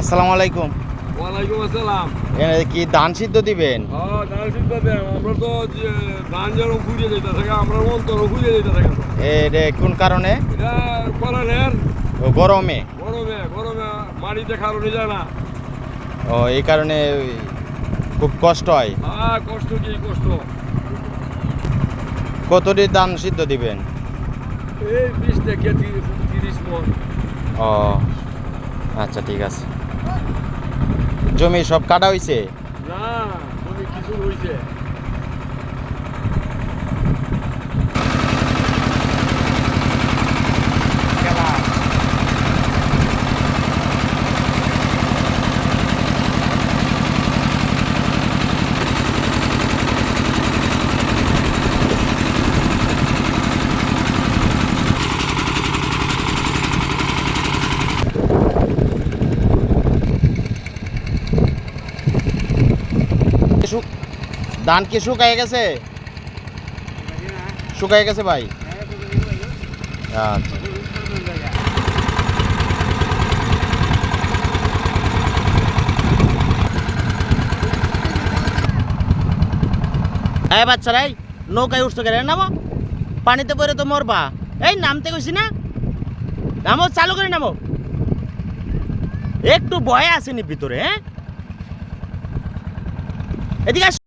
আসসালামু আলাইকুম। ওয়ালাইকুম আসসালাম। কি ধান সিদ্ধ দিবেন? হ্যাঁ, ধান সিদ্ধ দেন। আমরা তো যে ধান যেরকম খুঁজে যেতে থাকে, আমরা অন্তরও খুঁজে যেতে থাকে। এটা কোন কারণে? এটা করেন গরমে। গরমে গরমে মাটিতে খারণে যায় না। ও, এই কারণে খুব কষ্ট হয়। হ্যাঁ, কষ্ট কি কষ্ট। কতটি ধান সিদ্ধ দিবেন? এই 20 থেকে 30 মন। ও আচ্ছা, ঠিক আছে। জমি সব কাটা হইছে? না, তুমি কিছু হইছে। ধান কি শুকায় গেছে? শুকায় গেছে ভাই? আচ্ছা। এই বাচ্চারাই, নৌকায় উঠছো কেন? নামো, পানিতে পড়ে তো মরবা। এই নামতে কইছি না, নামো, চালু করে নামো। একটু ভয় আসেনি ভিতরে? হ্যাঁ, এদিকে আসো।